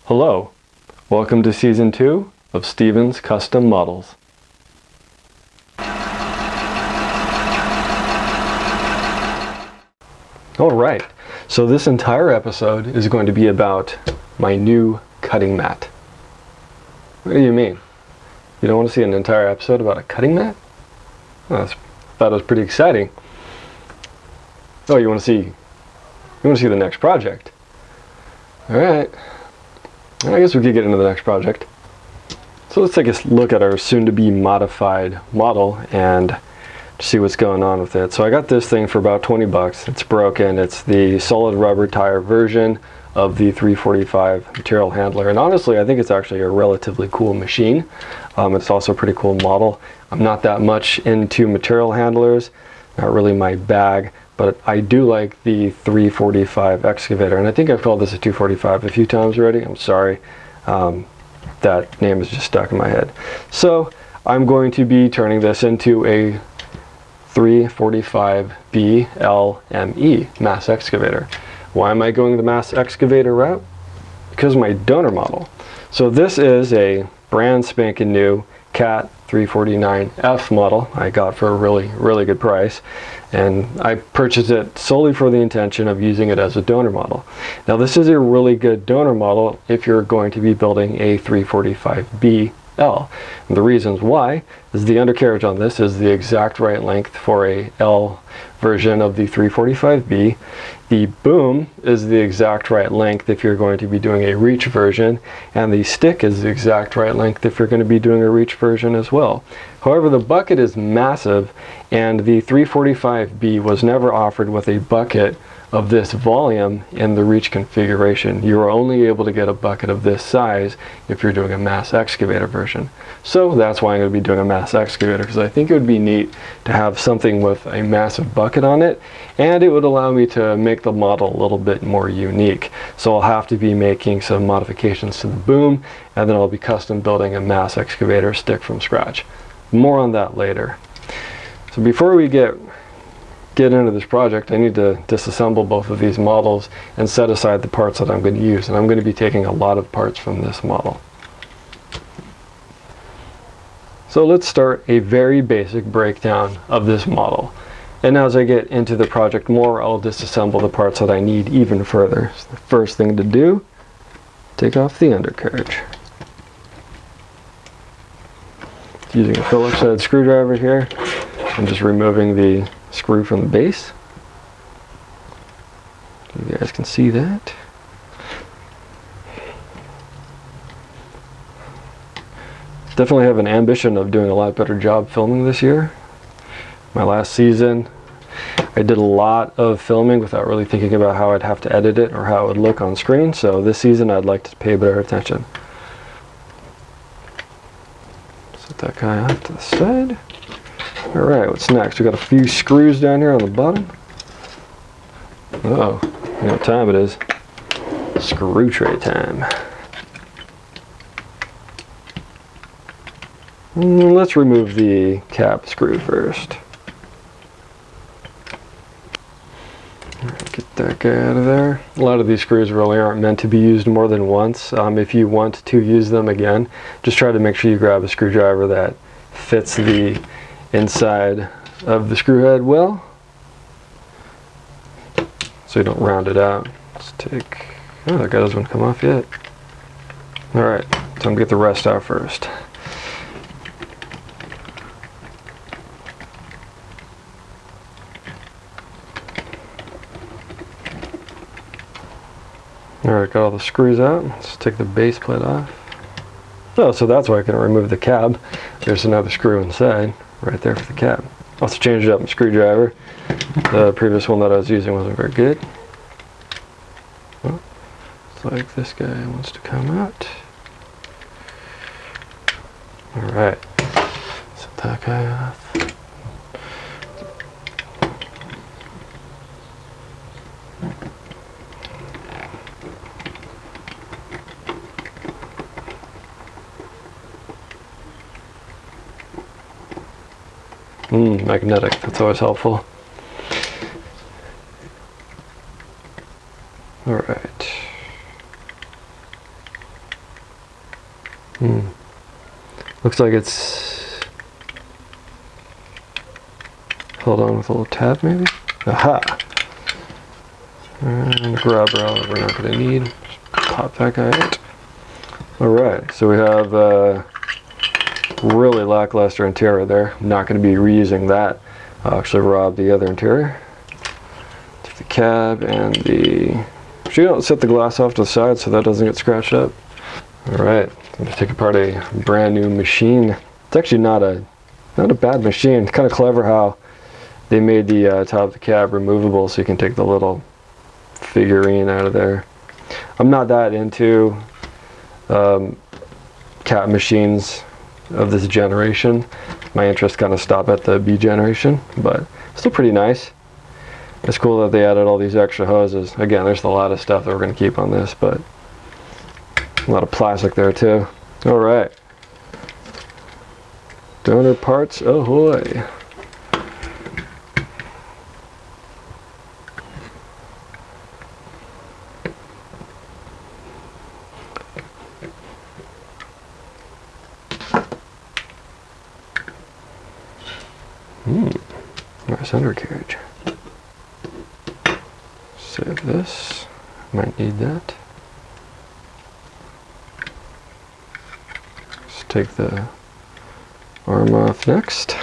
Hello, welcome to Season 2 of Steven's Custom Models. Alright, so this entire episode is going to be about my new cutting mat. What do you mean? You don't want to see an entire episode about a cutting mat? Oh, I thought it was pretty exciting. Oh, you want to see the next project? Alright. I guess we could get into the next project. So let's take a look at our soon-to-be modified model and see what's going on with it. So I got this thing for about 20 bucks. It's broken. It's the solid rubber tire version of the 345 material handler. And honestly, I think it's actually a relatively cool machine. It's also a pretty cool model. I'm not that much into material handlers, not really my bag. But I do like the 345 excavator, and I think I've called this a 245 a few times already. I'm sorry. That name is just stuck in my head. So I'm going to be turning this into a 345B LME mass excavator. Why am I going the mass excavator route? Because of my donor model. So this is a brand spanking new Cat 349F model I got for a really good price, and I purchased it solely for the intention of using it as a donor model. Now this is a really good donor model if you're going to be building a 345B L. And the reasons why is the undercarriage on this is the exact right length for a L version of the 345B. The boom is the exact right length if you're going to be doing a reach version, and the stick is the exact right length if you're going to be doing a reach version as well. However, the bucket is massive, and the 345B was never offered with a bucket of this volume in the reach configuration. You are only able to get a bucket of this size if you're doing a mass excavator version. So that's why I'm going to be doing a mass excavator, because I think it would be neat to have something with a massive bucket on it, and it would allow me to make the model a little bit more unique. So I'll have to be making some modifications to the boom, and then I'll be custom building a mass excavator stick from scratch. More on that later. So before we get into this project, I need to disassemble both of these models and set aside the parts that I'm going to use, and I'm going to be taking a lot of parts from this model. So let's start a very basic breakdown of this model, and as I get into the project more, I'll disassemble the parts that I need even further. So the first thing to do, take off the undercarriage. Using a Phillips head screwdriver here, I'm just removing the screw from the base. You guys can see that. Definitely have an ambition of doing a lot better job filming this year. My last season, I did a lot of filming without really thinking about how I'd have to edit it or how it would look on screen. So this season, I'd like to pay better attention. Set that guy off to the side. Alright, what's next? We got a few screws down here on the bottom. Uh-oh, you know what time it is. Screw tray time. Let's remove the cap screw first. Get that guy out of there. A lot of these screws really aren't meant to be used more than once. If you want to use them again, just try to make sure you grab a screwdriver that fits the inside of the screw head well, so you don't round it out. Let's take, oh, that guy doesn't come off yet. Alright, so I'm going to get the rest out first. Alright, got all the screws out. Let's take the base plate off. Oh, so that's why I couldn't remove the cab. There's another screw inside, right there for the cab. Also changed up my screwdriver. The previous one that I was using wasn't very good. Well, it's like this guy wants to come out. Alright, set that guy off. Magnetic, that's always helpful. Alright. Looks like it's held on with a little tab maybe. Aha! And a grab rail that we're not going to need. Just pop that guy out. Alright, so we have really lackluster interior there. I'm not going to be reusing that. I'll actually rob the other interior. Take the cab and the... So you don't set the glass off to the side so that doesn't get scratched up. Alright, I'm going to take apart a brand new machine. It's actually not a bad machine. It's kind of clever how they made the top of the cab removable so you can take the little figurine out of there. I'm not that into cat machines of this generation. My interests kind of stop at the B generation, but still pretty nice. It's cool that they added all these extra hoses. Again, there's a lot of stuff that we're going to keep on this, but a lot of plastic there too. Alright. Donor parts, ahoy! Nice undercarriage. Save this. Might need that. Let's take the arm off next.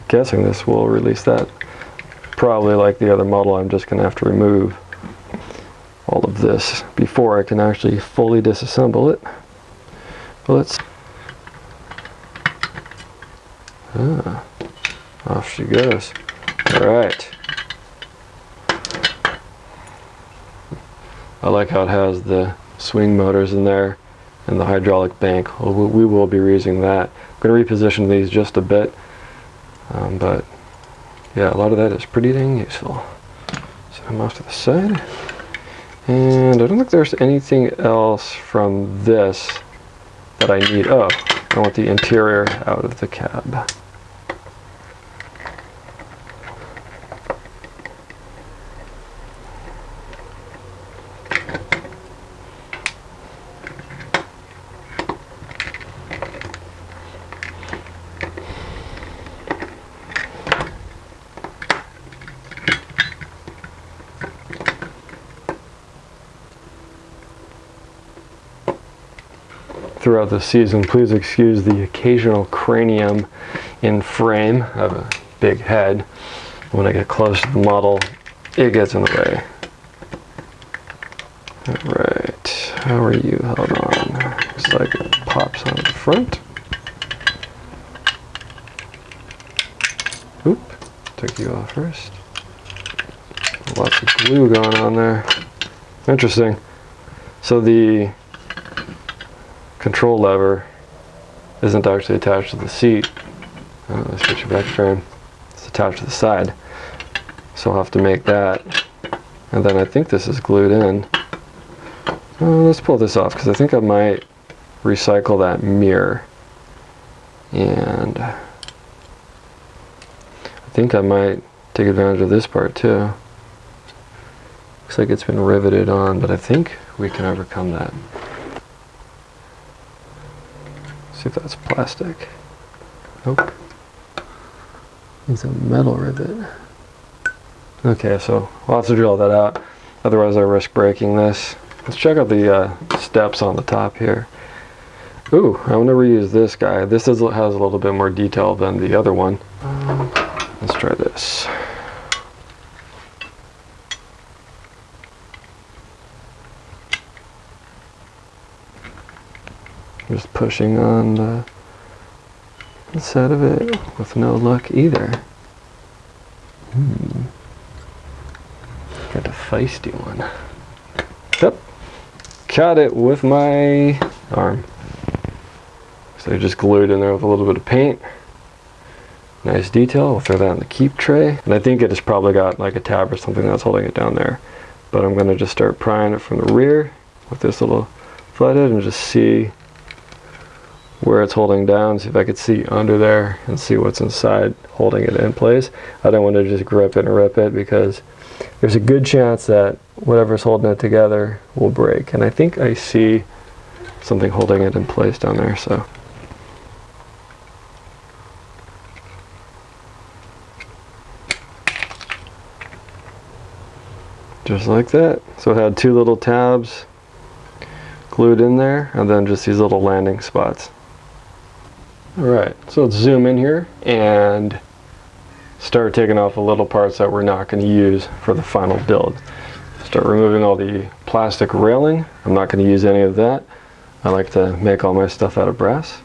Guessing this will release that. Probably like the other model, I'm just going to have to remove all of this before I can actually fully disassemble it. Well, let's... Off she goes. Alright. I like how it has the swing motors in there and the hydraulic bank. We will be reusing that. I'm going to reposition these just a bit. But yeah, a lot of that is pretty dang useful. So I'm off to the side. And I don't think there's anything else from this that I need. Oh, I want the interior out of the cab. Throughout the season, please excuse the occasional cranium in frame. I have a big head. When I get close to the model, it gets in the way. Alright, how are you held on? Looks like it pops on the front. Oop, took you off first. Lots of glue going on there. Interesting. So the control lever isn't actually attached to the seat. Let's switch it back frame. It's attached to the side. So I'll have to make that. And then I think this is glued in. Let's pull this off because I think I might recycle that mirror. And I think I might take advantage of this part too. Looks like it's been riveted on, but I think we can overcome that. See if that's plastic. Nope. It's a metal rivet. Okay, so we'll have to drill that out. Otherwise I risk breaking this. Let's check out the steps on the top here. Ooh, I'm going to reuse this guy. This has a little bit more detail than the other one. Let's try this. Just pushing on the side of it with no luck either. Got a feisty one. Yep. Caught it with my arm. So I just glued in there with a little bit of paint. Nice detail. We'll throw that in the keep tray. And I think it has probably got like a tab or something that's holding it down there. But I'm going to just start prying it from the rear with this little flathead and just see where it's holding down, see if I could see under there and see what's inside holding it in place. I don't want to just grip it and rip it because there's a good chance that whatever's holding it together will break. And I think I see something holding it in place down there. So just like that. So it had 2 little tabs glued in there, and then just these little landing spots. Alright, so let's zoom in here and start taking off the little parts that we're not going to use for the final build. Start removing all the plastic railing. I'm not going to use any of that. I like to make all my stuff out of brass.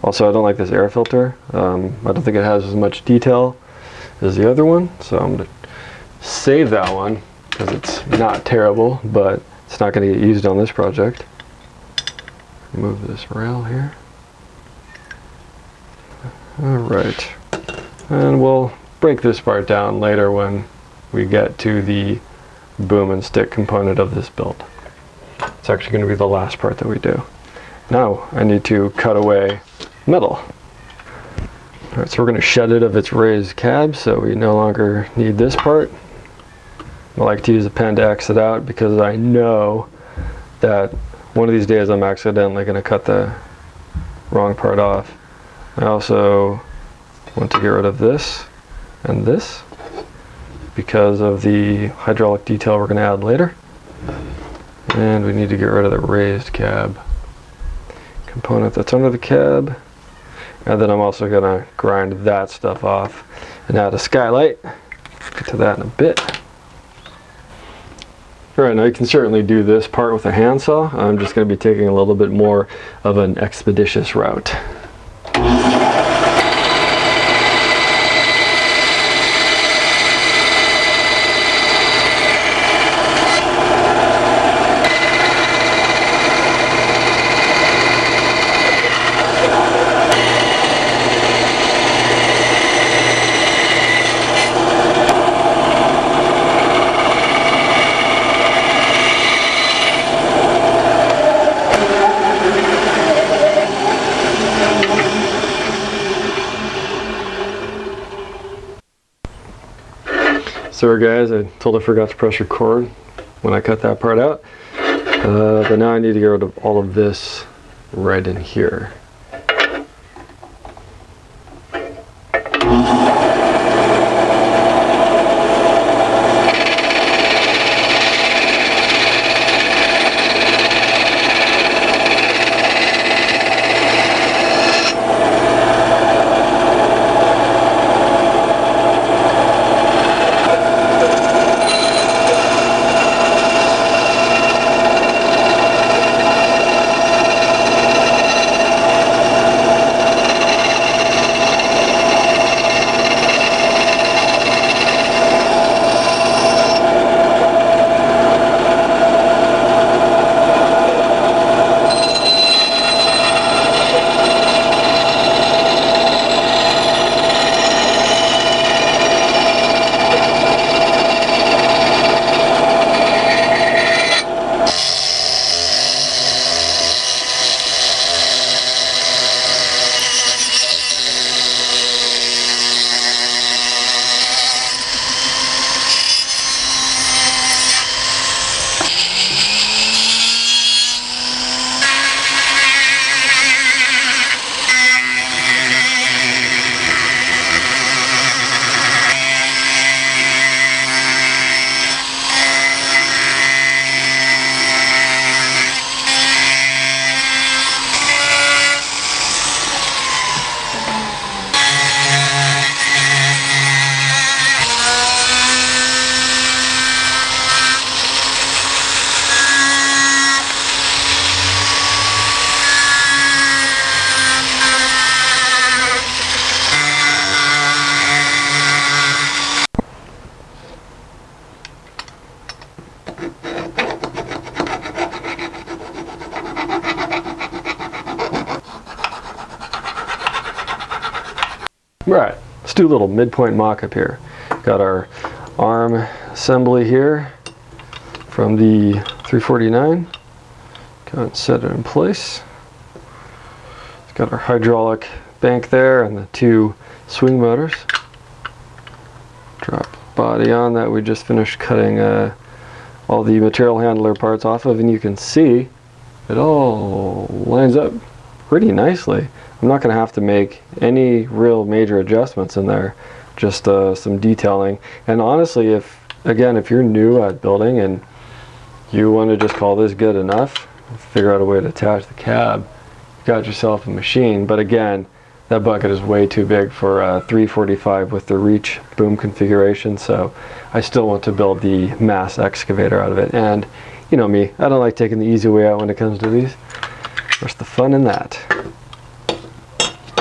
Also, I don't like this air filter. I don't think it has as much detail as the other one, so I'm going to save that one because it's not terrible, but it's not going to get used on this project. Remove this rail here. Alright, and we'll break this part down later when we get to the boom and stick component of this build. It's actually going to be the last part that we do. Now I need to cut away metal. Alright, so we're going to shed it of its raised cab, so we no longer need this part. I like to use a pen to exit out because I know that one of these days I'm accidentally going to cut the wrong part off. I also want to get rid of this and this because of the hydraulic detail we're going to add later. And we need to get rid of the raised cab component that's under the cab. And then I'm also going to grind that stuff off and add a skylight. Get to that in a bit. Alright, now you can certainly do this part with a handsaw. I'm just going to be taking a little bit more of an expeditious route. Sorry guys, I totally forgot to press record when I cut that part out, but now I need to get rid of all of this right in here. Right, let's do a little midpoint mock-up here. Got our arm assembly here from the 349. Go and set it in place. It's got our hydraulic bank there and the 2 swing motors. Drop body on that we just finished cutting all the material handler parts off of, and you can see it all lines up pretty nicely. I'm not going to have to make any real major adjustments in there, just some detailing. And honestly, if you're new at building and you want to just call this good enough, figure out a way to attach the cab, you got yourself a machine. But again, that bucket is way too big for a 345 with the reach boom configuration, so I still want to build the mass excavator out of it. And you know me, I don't like taking the easy way out when it comes to these. Where's the fun in that?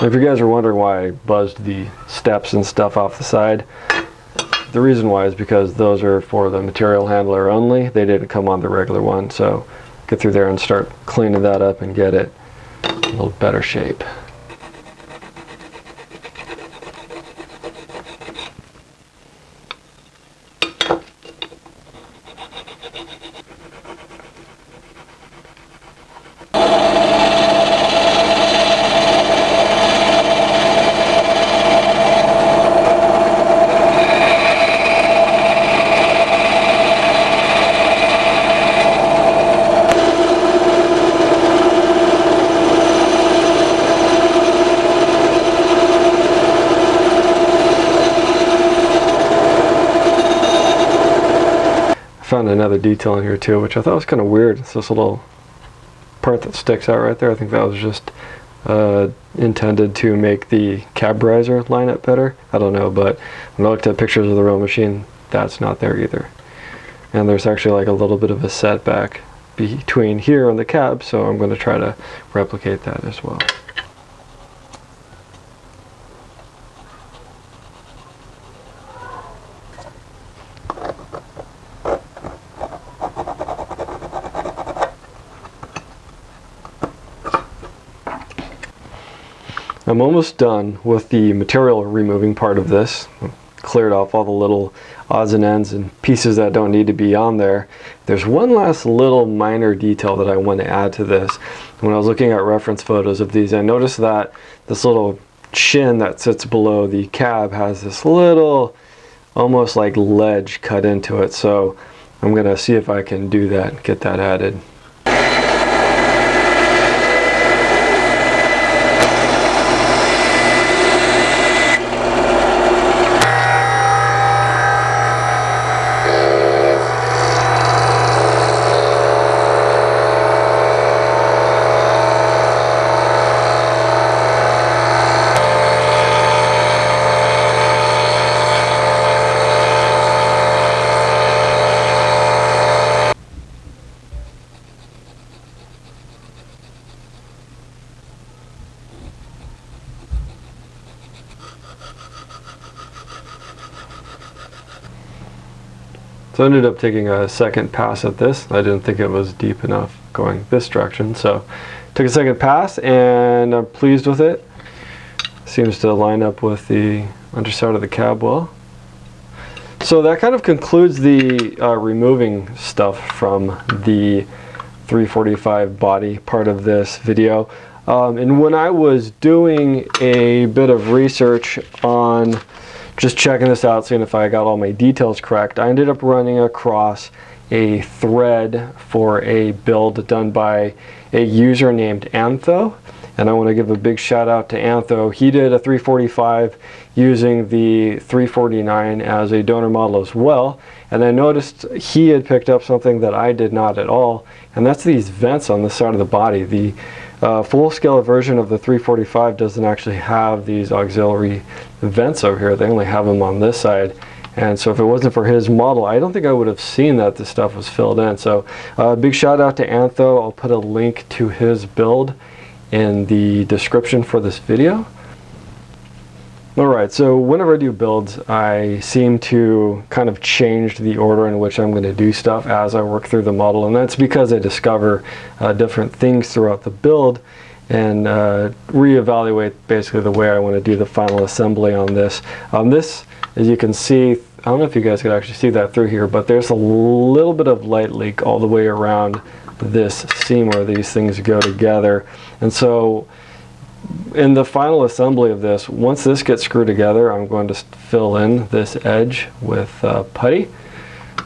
If you guys are wondering why I buzzed the steps and stuff off the side, the reason why is because those are for the material handler only. They didn't come on the regular one, so get through there and start cleaning that up and get it in a little better shape. Found another detail in here too, which I thought was kind of weird. It's this little part that sticks out right there. I think that was just intended to make the cab riser line up better. I don't know, but when I looked at pictures of the real machine, that's not there either. And there's actually like a little bit of a setback between here and the cab, so I'm going to try to replicate that as well. I'm almost done with the material removing part of this. Cleared off all the little odds and ends and pieces that don't need to be on there. There's one last little minor detail that I want to add to this. When I was looking at reference photos of these, I noticed that this little chin that sits below the cab has this little, almost like ledge cut into it. So I'm going to see if I can do that, get that added. So I ended up taking a second pass at this. I didn't think it was deep enough going this direction, so took a second pass and I'm pleased with it. Seems to line up with the underside of the cab well. So that kind of concludes the removing stuff from the 345 body part of this video. And when I was doing a bit of research on just checking this out, seeing if I got all my details correct, I ended up running across a thread for a build done by a user named Antho. And I want to give a big shout out to Antho. He did a 345 using the 349 as a donor model as well. And I noticed he had picked up something that I did not at all, and that's these vents on the side of the body. The full-scale version of the 345 doesn't actually have these auxiliary vents over here. They only have them on this side. And so if it wasn't for his model, I don't think I would have seen that this stuff was filled in. So big shout out to Antho. I'll put a link to his build in the description for this video. Alright, so whenever I do builds, I seem to kind of change the order in which I'm going to do stuff as I work through the model, and that's because I discover different things throughout the build and reevaluate basically the way I want to do the final assembly on this. This, as you can see, I don't know if you guys could actually see that through here, but there's a little bit of light leak all the way around this seam where these things go together. And so in the final assembly of this, once this gets screwed together, I'm going to fill in this edge with putty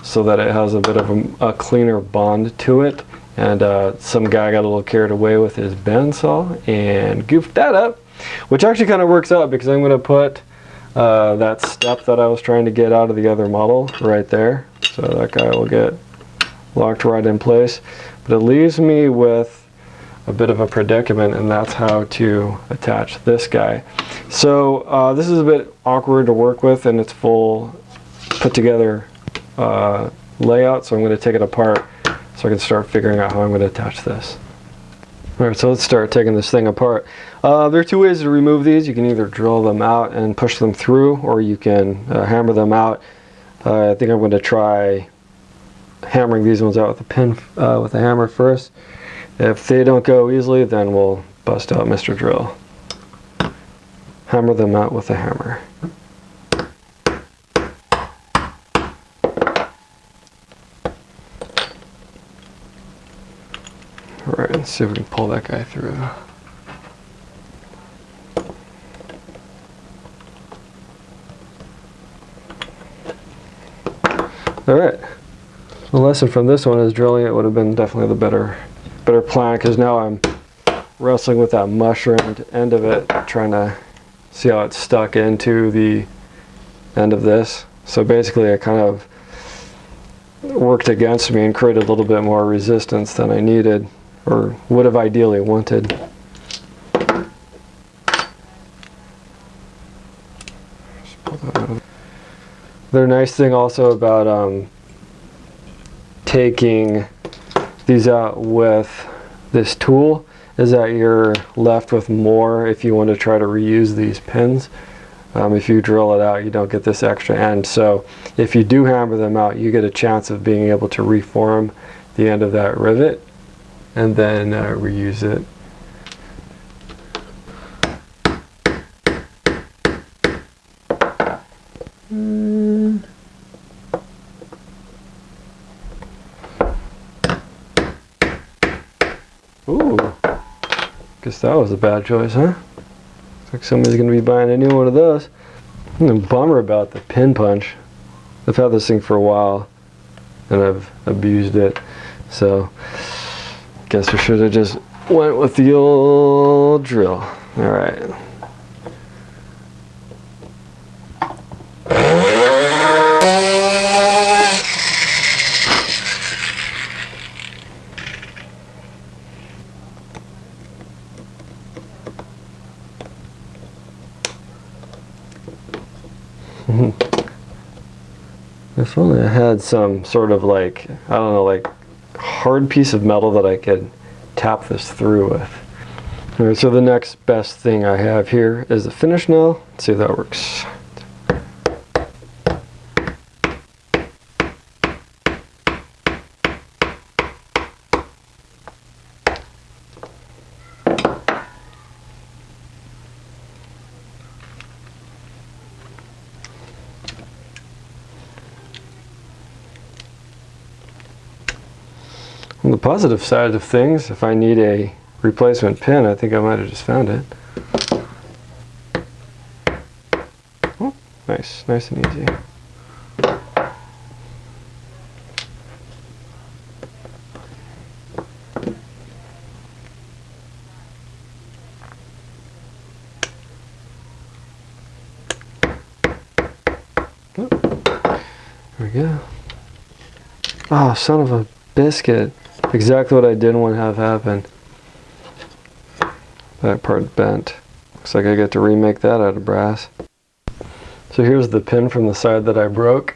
so that it has a bit of a cleaner bond to it. and some guy got a little carried away with his bandsaw and goofed that up, which actually kind of works out because I'm going to put that step that I was trying to get out of the other model right there, so that guy will get locked right in place. But it leaves me with a bit of a predicament, and that's how to attach this guy. So this is a bit awkward to work with in its full put together layout, so I'm going to take it apart so I can start figuring out how I'm going to attach this. Alright, so let's start taking this thing apart. There are two ways to remove these. You can either drill them out and push them through, or you can hammer them out. I think I'm going to try hammering these ones out with a pin, with a hammer first. If they don't go easily, then we'll bust out Mr. Drill. Hammer them out with a hammer. Alright, let's see if we can pull that guy through. Alright, the lesson from this one is drilling it would have been definitely the better plan, because now I'm wrestling with that mushroomed end of it, trying to see how it's stuck into the end of this. So basically it kind of worked against me and created a little bit more resistance than I needed or would have ideally wanted. The nice thing also about taking these out with this tool is that you're left with more if you want to try to reuse these pins. If you drill it out, you don't get this extra end. So if you do hammer them out, you get a chance of being able to reform the end of that rivet and then reuse it. Ooh, guess that was a bad choice, huh? Looks like somebody's gonna be buying a new one of those. I'm a bummer about the pin punch. I've had this thing for a while and I've abused it, so guess we should have just went with the old drill. All right. If only I had some sort of like, I don't know, like hard piece of metal that I could tap this through with. Alright, so the next best thing I have here is the finish nail. Let's see if that works. On the positive side of things, if I need a replacement pin, I think I might have just found it. Oh, nice and easy. Oh, there we go. Oh, son of a biscuit. Exactly what I didn't want to have happen. That part bent. Looks like I get to remake that out of brass. So here's the pin from the side that I broke.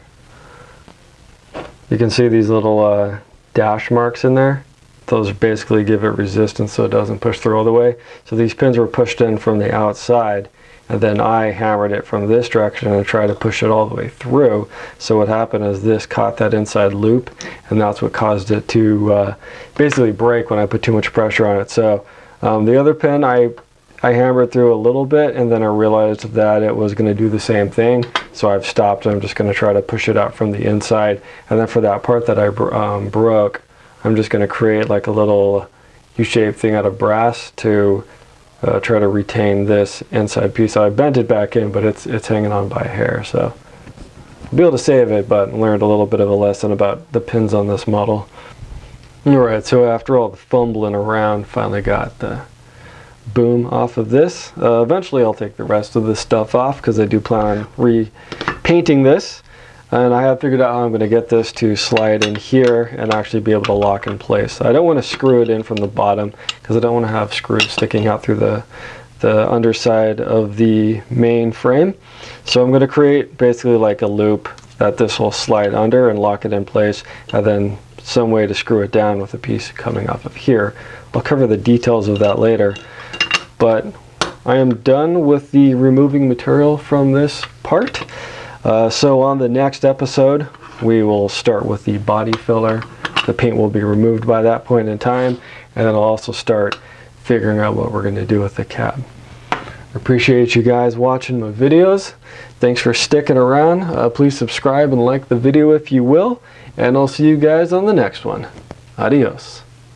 You can see these little dash marks in there. Those basically give it resistance so it doesn't push through all the way. So these pins were pushed in from the outside, and then I hammered it from this direction and tried to push it all the way through. So what happened is this caught that inside loop, and that's what caused it to basically break when I put too much pressure on it. So the other pin I hammered through a little bit, and then I realized that it was going to do the same thing. So I've stopped. I'm just going to try to push it out from the inside. And then for that part that I broke, I'm just going to create like a little U-shaped thing out of brass to try to retain this inside piece. I bent it back in, but it's hanging on by a hair, so I'll be able to save it, but learned a little bit of a lesson about the pins on this model. Alright, so after all the fumbling around, finally got the boom off of this. Eventually I'll take the rest of this stuff off because I do plan on repainting this. And I have figured out how I'm going to get this to slide in here and actually be able to lock in place. I don't want to screw it in from the bottom because I don't want to have screws sticking out through the underside of the main frame. So I'm going to create basically like a loop that this will slide under and lock it in place, and then some way to screw it down with a piece coming off of here. I'll cover the details of that later. But I am done with the removing material from this part. So on the next episode, we will start with the body filler. The paint will be removed by that point in time, and then I'll also start figuring out what we're going to do with the cab. I appreciate you guys watching my videos. Thanks for sticking around. Please subscribe and like the video if you will, and I'll see you guys on the next one. Adios.